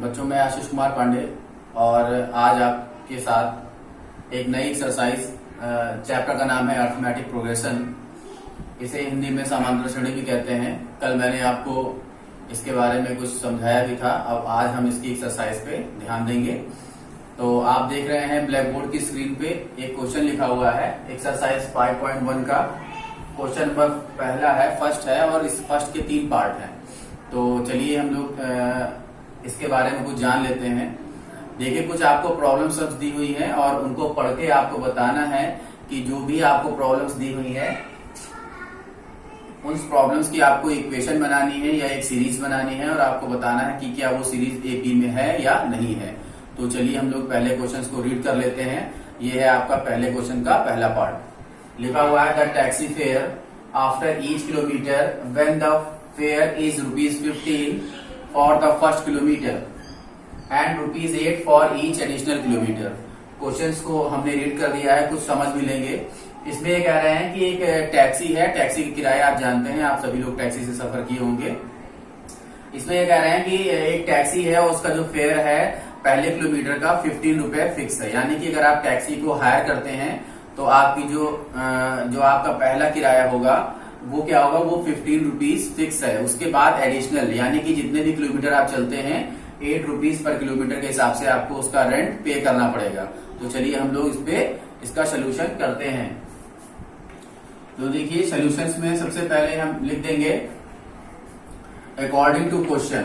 बच्चों, मैं आशीष कुमार पांडे और आज आपके साथ एक नई एक्सरसाइज चैप्टर का नाम है अर्थमेटिक प्रोग्रेशन। इसे हिंदी में समांतर श्रेणी भी कहते हैं। कल मैंने आपको इसके बारे में कुछ समझाया भी था। अब आज हम इसकी एक्सरसाइज पे ध्यान देंगे। तो आप देख रहे हैं ब्लैक बोर्ड की स्क्रीन पे एक क्वेश्चन लिखा हुआ है एक्सरसाइज 5.1 का। क्वेश्चन नंबर पहला है, फर्स्ट है, और इस फर्स्ट के 3 पार्ट हैं। तो चलिए हम लोग इसके बारे में कुछ जान लेते हैं। देखिए, कुछ आपको प्रॉब्लम सब्स दी हुई है और उनको पढ़ के आपको बताना है कि जो भी आपको प्रॉब्लम्स दी हुई है उन प्रॉब्लम्स की आपको इक्वेशन बनानी है या एक सीरीज बनानी है और आपको बताना है कि क्या वो सीरीज एपी में है या नहीं है। तो चलिए हम लोग पहले क्वेश्चन को रीड कर लेते हैं। ये है आपका पहले क्वेश्चन का पहला पार्ट। लिखा हुआ है the taxi fare after each kilometre when the fair is ₹15 for the first kilometre and ₹8 for each additional kilometre. Questions को हमने रीड कर दिया है, कुछ समझ भी लेंगे। इसमें ये कह रहे हैं कि एक टैक्सी है, टैक्सी की किराया आप जानते हैं, आप सभी लोग टैक्सी से सफर किए होंगे। इसमें ये कह रहे हैं कि एक टैक्सी है, उसका जो फेयर है पहले किलोमीटर का ₹15 फिक्स है। यानी कि अगर आप टैक्सी को हायर करते हैं तो आपकी जो आपका पहला किराया होगा वो क्या होगा, वो ₹15 फिक्स है। उसके बाद एडिशनल यानी कि जितने भी किलोमीटर आप चलते हैं ₹8 पर किलोमीटर के हिसाब से आपको उसका रेंट पे करना पड़ेगा। तो चलिए हम लोग इस पे इसका सोल्यूशन करते हैं। तो देखिए, सोल्यूशंस में सबसे पहले हम लिख देंगे according to question.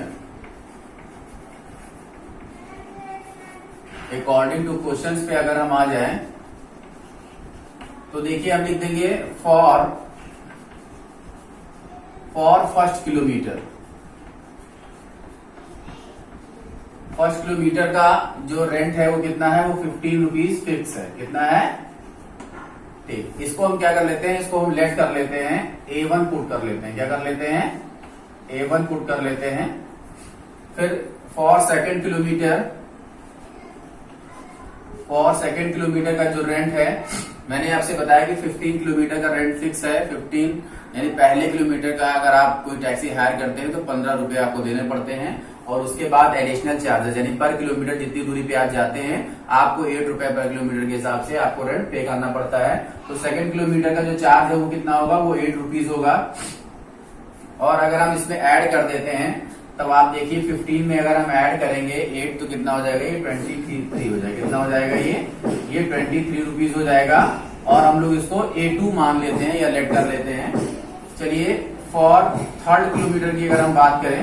According to questions पे अगर हम आ जाएं तो देखिए हम लिख देंगे for first kilometre. First kilometre का जो रेंट है वो कितना है, वो ₹15 फिक्स है। कितना है, ठीक। इसको हम क्या कर लेते हैं, इसको हम लेट कर लेते हैं, A1 पुट कर लेते हैं। क्या कर लेते हैं, A1 पुट कर लेते हैं। फिर फॉर सेकेंड किलोमीटर का जो रेंट है, मैंने आपसे बताया कि 15 किलोमीटर का रेंट फिक्स है। 15 यानी पहले किलोमीटर का अगर आप कोई टैक्सी हायर करते हैं तो ₹15 आपको देने पड़ते हैं। और उसके बाद एडिशनल चार्जेस यानी पर किलोमीटर जितनी दूरी पे आप जाते हैं आपको ₹8 पर किलोमीटर के हिसाब से आपको रेंट पे करना पड़ता है। तो सेकंड किलोमीटर का जो चार्ज है वो कितना होगा, वो ₹8 होगा। और अगर हम इसमें ऐड कर देते हैं तब आप देखिए 15 में अगर हम ऐड करेंगे 8 तो कितना हो जाएगा, ये 23 हो जाएगा। कितना हो जाएगा, ये ₹23 हो जाएगा। और हम लोग इसको A2 मान लेते हैं या लेट कर लेते हैं। चलिए, फॉर थर्ड किलोमीटर की अगर हम बात करें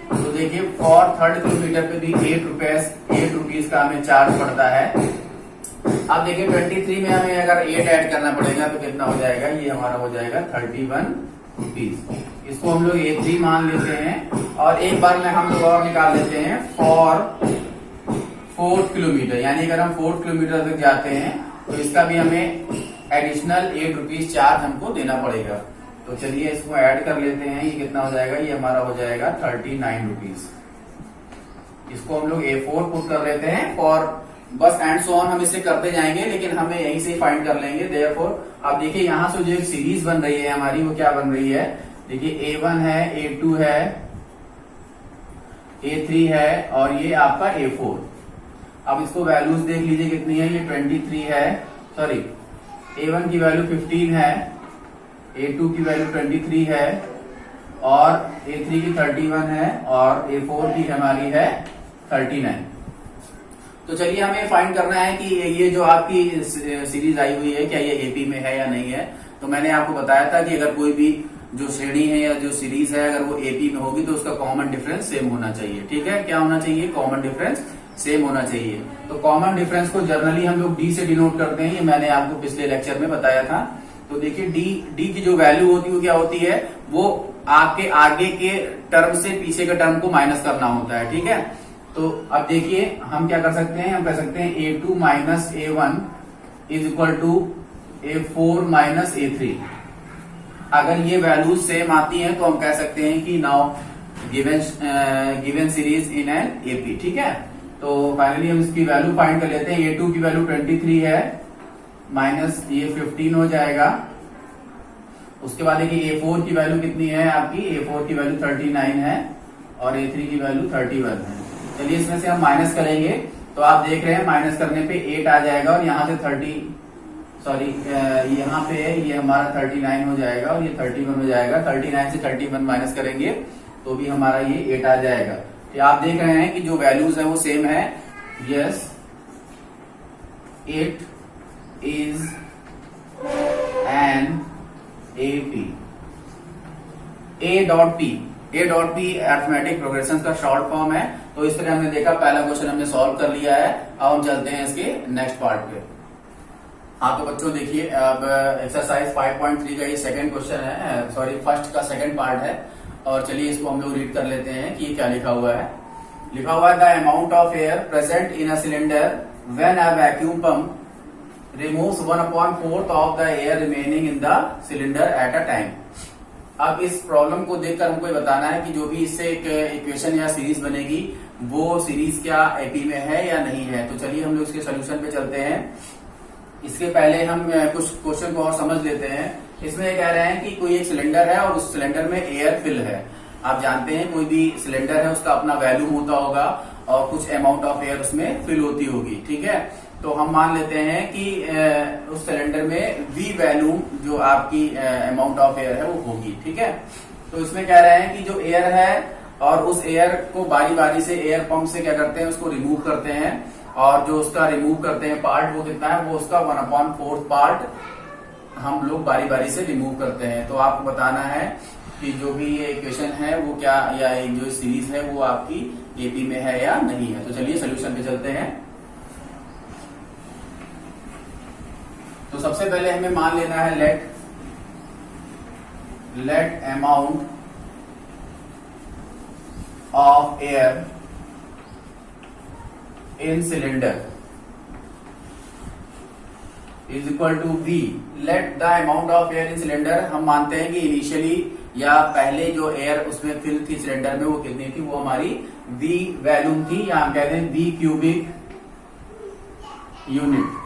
तो देखिए फॉर थर्ड किलोमीटर पे भी ₹8 का हमें चार्ज पड़ता है। अब देखिए 23 में हमें अगर 8 ऐड करना पड़ेगा तो कितना हो जाएगा, ये हमारा हो जाएगा ₹31। इसको हम लोग A3 मान लेते हैं। और एक बार में हम लोग और निकाल लेते हैं फॉर फोर्थ किलोमीटर। यानी अगर हम 4 किलोमीटर तक जाते हैं तो इसका भी हमें एडिशनल ₹8 चार्ज हमको देना पड़ेगा। तो चलिए इसको ऐड कर लेते हैं। ये कितना हो जाएगा, ये हमारा हो जाएगा ₹39। इसको हम लोग A4 पुट कर लेते हैं और बस एंड सो ऑन हम इसे करते जाएंगे, लेकिन हमें यहीं से फाइंड कर लेंगे। देयरफॉर अब देखिए यहाँ से जो एक सीरीज बन रही है हमारी, वो क्या बन रही है, देखिए A1 है, A2 है, A3 है और ये आपका A4। अब इसको वैल्यूज देख लीजिए कितनी है, ये 23 है, सॉरी A1 की वैल्यू 15 है, A2 की वैल्यू 23 है और A3 की 31 है और A4 की हमारी है 39। तो चलिए हमें फाइंड करना है कि ये जो आपकी सीरीज आई हुई है क्या ये एपी में है या नहीं है। तो मैंने आपको बताया था कि अगर कोई भी जो श्रेणी है या जो सीरीज है अगर वो एपी में होगी तो उसका कॉमन डिफरेंस सेम होना चाहिए। ठीक है, क्या होना चाहिए, कॉमन डिफरेंस सेम होना चाहिए। तो कॉमन डिफरेंस को जनरली हम लोग डी से डिनोट करते हैं, ये मैंने आपको पिछले लेक्चर में बताया था। तो देखिए डी की जो वैल्यू होती है वो क्या होती है, वो आपके आगे के टर्म से पीछे के टर्म को माइनस करना होता है। ठीक है, तो अब देखिए हम क्या कर सकते हैं, हम कह सकते हैं A2 minus A1 is equal to A4 minus A3। अगर ये वैल्यूज सेम आती हैं तो हम कह सकते हैं कि now given series in an AP. ठीक है, तो फाइनली हम इसकी वैल्यू फाइंड कर लेते हैं। A2 की वैल्यू 23 है माइनस ये 15 हो जाएगा। उसके बाद देखिए A4 की वैल्यू कितनी है आपकी, A4 की वैल्यू 39 है और A3 की वैल्यू 31 है। चलिए इसमें से हम माइनस करेंगे, तो आप देख रहे हैं माइनस करने पे 8 आ जाएगा और यहाँ से 30 यहाँ पे ये हमारा 39 हो जाएगा और ये 31 हो जाएगा। 39 से 31 माइनस करेंगे तो भी हमारा ये 8 आ जाएगा। तो आप देख रहे हैं कि जो वैल्यूज है वो सेम है। Yes, 8 is an AP। A dot P arithmetic progression का शॉर्ट फॉर्म है। तो इस तरह हमने देखा, पहला क्वेश्चन हमने सॉल्व कर लिया है। अब हम चलते हैं इसके नेक्स्ट पार्ट पे। हाँ तो बच्चों देखिए, अब एक्सरसाइज 5.3 का ये सेकंड क्वेश्चन है, सॉरी फर्स्ट का सेकंड पार्ट है। और चलिए इसको हम लोग रीड कर लेते हैं कि ये क्या लिखा हुआ है। लिखा हुआ है, the amount of air present in a cylinder when a vacuum pump removes 1/4 of the air remaining in the cylinder at a time। अब इस प्रॉब्लम को देखकर हमको ये बताना है कि जो भी इससे एक इक्वेशन या सीरीज बनेगी वो सीरीज क्या एपी में है या नहीं है। तो चलिए हम लोग इसके सोल्यूशन पे चलते हैं। इसके पहले हम कुछ क्वेश्चन को और समझ लेते हैं। इसमें कह रहे हैं कि कोई एक सिलेंडर है और उस सिलेंडर में एयर फिल है। आप जानते हैं कोई भी सिलेंडर है उसका अपना वैल्यूम होता होगा और कुछ अमाउंट ऑफ एयर उसमें फिल होती होगी, ठीक है। तो हम मान लेते हैं कि उस सिलेंडर में V वैल्यूम जो आपकी अमाउंट ऑफ एयर है वो होगी, ठीक है। तो इसमें कह रहे हैं कि जो एयर है और उस एयर को बारी बारी से एयर पंप से क्या करते हैं, उसको रिमूव करते हैं। और जो उसका रिमूव करते हैं पार्ट वो कितना है, वो उसका 1/4 पार्ट हम लोग बारी बारी से रिमूव करते हैं। तो आपको बताना है कि जो भी ये इक्वेशन है वो क्या, या एक जो सीरीज है वो आपकी एपी में है या नहीं है। तो चलिए सोल्यूशन पे चलते हैं। तो सबसे पहले हमें मान लेना है let amount of air in cylinder is equal to V। Let the amount of air in cylinder, हम मानते हैं कि इनिशियली या पहले जो एयर उसमें फिल थी सिलेंडर में वो कितनी थी, वो हमारी V वैल्यूम थी, या हम कहते हैं V cubic unit.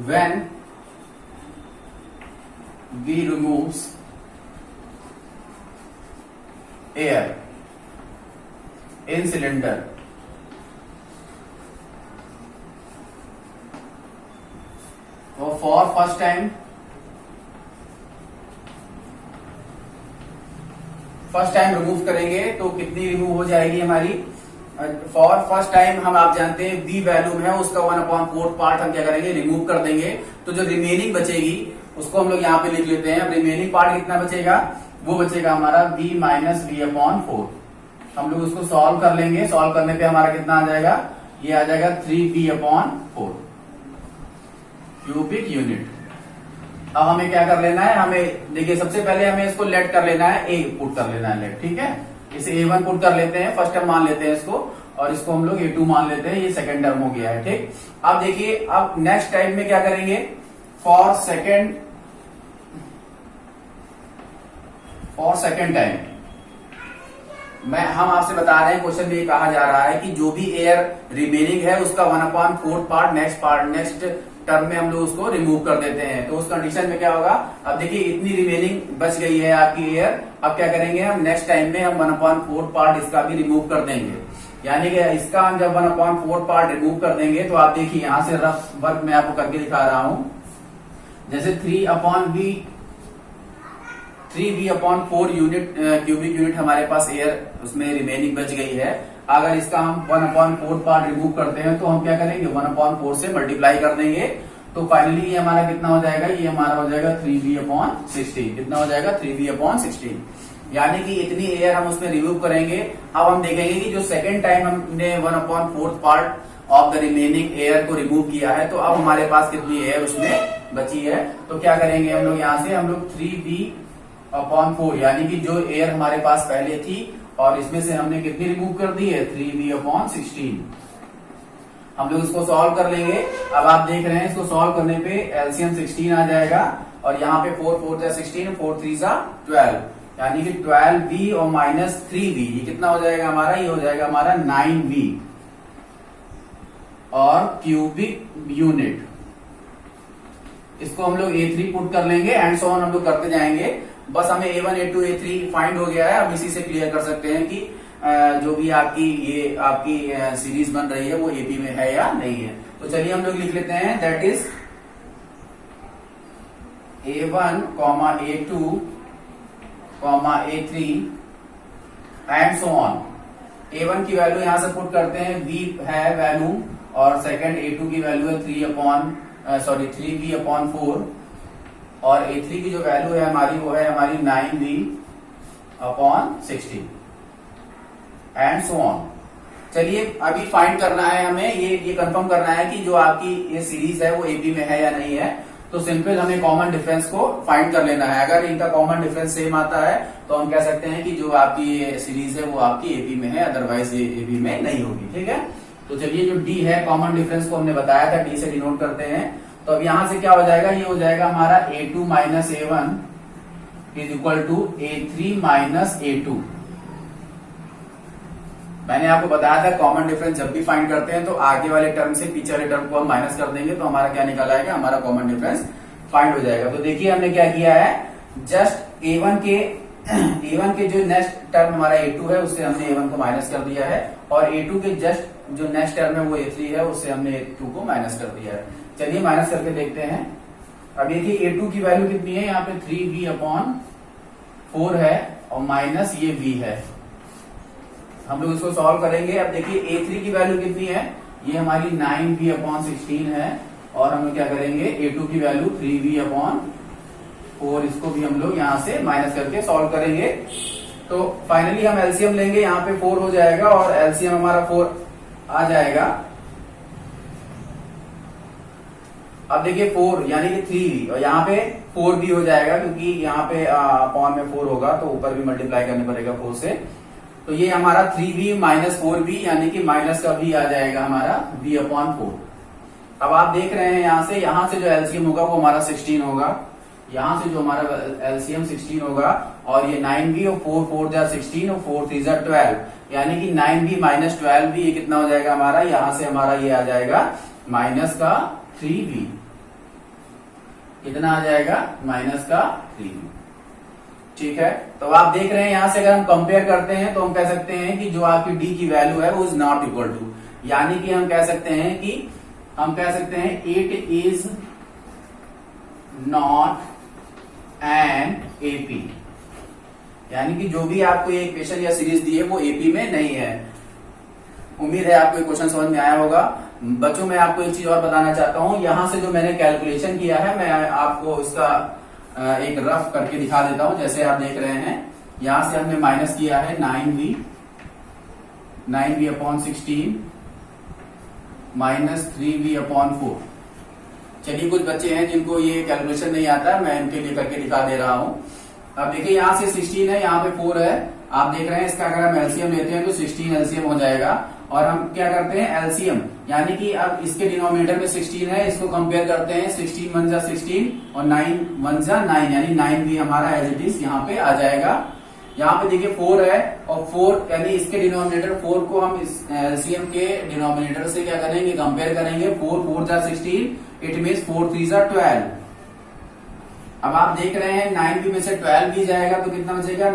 When V removes air in cylinder, तो for first time रिमूव करेंगे तो कितनी रिमूव हो जाएगी हमारी। फॉर फर्स्ट टाइम हम आप जानते हैं V वैल्यूम है उसका 1/4 पार्ट हम क्या करेंगे, रिमूव कर देंगे। तो जो रिमेनिंग बचेगी उसको हम लोग यहाँ पे लिख लेते हैं। अब रिमेनिंग पार्ट कितना बचेगा, वो बचेगा हमारा V माइनस V/4। हम लोग उसको सॉल्व कर लेंगे। सॉल्व करने पे हमारा कितना आ जाएगा, ये आ जाएगा 3V/4 क्यूबिक यूनिट। अब हमें क्या कर लेना है, हमें देखिए सबसे पहले हमें इसको लेट कर लेना है, A पुट कर लेना है लेट, ठीक है। इसे A1 पुट कर लेते हैं, फर्स्ट टर्म मान लेते हैं इसको, और इसको हम लोग A2 मान लेते हैं, ये सेकंड टर्म हो गया है, ठीक। अब देखिए अब नेक्स्ट टाइम में क्या करेंगे, फॉर सेकंड टाइम हम आपसे बता रहे हैं, क्वेश्चन में ये कहा जा रहा है कि जो भी एयर रिमेनिंग है उसका 1/4 पार्ट नेक्स्ट टर्म में हम लोग उसको रिमूव कर देते हैं। तो उस कंडीशन में क्या होगा, अब देखिए इतनी रिमेनिंग बच गई है आपकी एयर। अब क्या करेंगे हम, नेक्स्ट टाइम में हम 1/4 पार्ट इसका भी रिमूव कर देंगे। यानी कि इसका हम जब 1/4 पार्ट रिमूव कर देंगे तो आप देखिए यहां से रफ वर्क मैं आपको करके दिखा रहा हूं। जैसे 3V/4 यूनिट क्यूबिक यूनिट हमारे पास एयर उसमें रिमेनिंग बच गई है। अगर इसका हम 1/4 पार्ट रिमूव करते हैं तो हम क्या करेंगे, 1/4 से मल्टीप्लाई कर देंगे। तो फाइनली ये हमारा कितना हो जाएगा, ये हमारा हो जाएगा 3V/16। कितना हो जाएगा, 3V/16। यानी कि इतनी एयर हम उसमें रिमूव करेंगे। अब हम देखेंगे कि जो सेकेंड टाइम हमने 1/4 part of the remaining air को रिमूव किया है, तो अब हमारे पास कितनी एयर उसमें बची है। तो क्या करेंगे हम लोग, यहां से हम लोग 3V/4 यानी कि जो एयर हमारे पास पहले थी और इसमें से हमने कितनी रिमूव कर दी है, 3V/16। हम लोग इसको सॉल्व कर लेंगे। अब आप देख रहे हैं इसको सॉल्व करने पे एलसीएम 16 आ जाएगा और यहाँ पे 4 4 जा 16, 4 3 जा 12, यानी कि 12V और माइनस 3V, ये कितना हो जाएगा हमारा, ये हो जाएगा हमारा 9V और क्यूबिक यूनिट। इसको हम लोग A3 पुट कर लेंगे एंड सो ऑन हम लोग करते जाएंगे। बस हमें A1 A2 A3 फाइंड हो गया है। हम इसी से क्लियर कर सकते हैं कि जो भी आपकी सीरीज बन रही है वो एपी में है या नहीं है। तो चलिए हम लोग लिख लेते हैं, that is A1, A2, A3 and so on. A1 की वैल्यू यहां से पुट करते हैं, V है वैल्यू, और सेकंड A2 की वैल्यू है 3V/4, और A3 की जो वैल्यू है हमारी वो है हमारी 9V/16 एंड सो ऑन। चलिए अभी फाइंड करना है हमें, ये कंफर्म करना है कि जो आपकी ये सीरीज है वो एपी में है या नहीं है। तो सिंपल हमें कॉमन डिफरेंस को फाइंड कर लेना है। अगर इनका कॉमन डिफरेंस सेम आता है तो हम कह सकते हैं कि जो आपकी ये सीरीज है वो आपकी एपी में है, अदरवाइज ये एपी में नहीं होगी। ठीक है, तो चलिए जो डी है कॉमन डिफरेंस को हमने बताया था, डी से डिनोट करते हैं। तो अब यहां से क्या हो जाएगा, ये हो जाएगा हमारा A2 minus A1 is equal to A3 minus A2। मैंने आपको बताया था कॉमन डिफरेंस जब भी फाइंड करते हैं तो आगे वाले टर्म से पीछे वाले टर्म को हम माइनस कर देंगे, तो हमारा क्या निकल आएगा, हमारा कॉमन डिफरेंस फाइंड हो जाएगा। तो देखिए हमने क्या किया है, जस्ट A1 के जो नेक्स्ट टर्म हमारा A2 है उससे हमने A1 को माइनस कर दिया है, और A2 के जस्ट जो नेक्स्ट टर्म है वो A3 है उससे हमने A2 को माइनस कर दिया है। चलिए माइनस करके देखते हैं। अब देखिए A2 की वैल्यू कितनी है, यहाँ पे 3V/4 है और माइनस ये V है। हम लोग इसको सॉल्व करेंगे। अब देखिए A3 की वैल्यू कितनी है, ये हमारी 9V/16 है, और हम लोग क्या करेंगे, A2 की वैल्यू 3V/4, इसको भी हम लोग यहां से माइनस करके सॉल्व करेंगे। तो फाइनली हम एलसीएम लेंगे, यहाँ पे 4 हो जाएगा और एलसीएम हमारा 4 आ जाएगा। अब देखिए 4 यानी कि 3V, और यहाँ पे 4 भी हो जाएगा क्योंकि यहाँ पे अपॉन में 4 होगा तो ऊपर भी मल्टीप्लाई करने पड़ेगा 4 से। तो ये हमारा 3V माइनस 4V यानी कि माइनस का V आ जाएगा हमारा V/4। अब आप देख रहे हैं यहाँ से जो एलसीएम होगा वो हमारा 16 होगा, यहाँ से जो हमारा एलसीएम 16 होगा, और ये 9V और 4 जा 16 और 4 3 जा 12, यानी कि 9V माइनस 12V, ये कितना हो जाएगा हमारा, यहाँ से हमारा ये आ जाएगा माइनस का 3V। कितना आ जाएगा, माइनस का 3V। ठीक है, तो आप देख रहे हैं यहाँ से अगर हम कंपेयर करते हैं तो हम कह सकते हैं कि जो आपकी डी की वैल्यू है वो इज नॉट इक्वल टू, यानी कि हम कह सकते हैं it is not an AP, यानी कि जो भी आपको ये इक्वेशन या सीरीज दी है वो एपी में नहीं है। उम्मीद है आपको ये क्वेश्चन समझ में आया होगा। बच्चों मैं आपको एक चीज और बताना चाहता हूं, यहां से जो मैंने कैलकुलेशन किया है मैं आपको इसका एक रफ करके दिखा देता हूं। जैसे आप देख रहे हैं यहां से हमने माइनस किया है 9V/16 माइनस 3V/4। चलिए कुछ बच्चे हैं जिनको ये कैलकुलेशन नहीं आता, मैं इनके लिए करके दिखा दे रहा हूं। अब देखिए यहाँ से 16 है, यहाँ पे 4 है, आप देख रहे हैं इसका अगर हम एलसीएम लेते हैं तो 16 एलसीएम हो जाएगा। और हम क्या करते हैं, एलसीएम यानी कि अब इसके डिनोमिनेटर में 16 है, इसको कंपेयर करते हैं, 16 1 जा 16 और 9 1 जा 9, यानी 9V हमारा एज इट इज यहाँ पे आ जाएगा। यहाँ पे देखिए 4 है, और 4 यानी इसके डिनोमिनेटर 4 को हम इस एलसीएम के डिनोमिनेटर से क्या करेंगे, कंपेयर करेंगे। 4 4 जा 16, इट मीन्स 4 3 जा 12। अब आप देख रहे हैं 9V में से 12 भी जाएगा तो कितना बचेगा,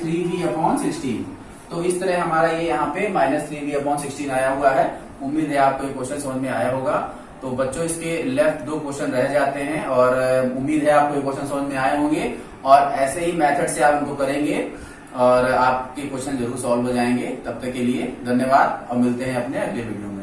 3V/16। तो इस तरह हमारा ये यहाँ पे माइनस 3V/16 आया हुआ है। उम्मीद है आपको ये क्वेश्चन समझ में आया होगा। तो बच्चों इसके लेफ्ट 2 क्वेश्चन रह जाते हैं, और उम्मीद है आपको ये क्वेश्चन समझ में आए होंगे, और ऐसे ही मेथड से आप उनको करेंगे और आपके क्वेश्चन जरूर सॉल्व हो जाएंगे। तब तक के लिए धन्यवाद, और मिलते हैं अपने अगले वीडियो में।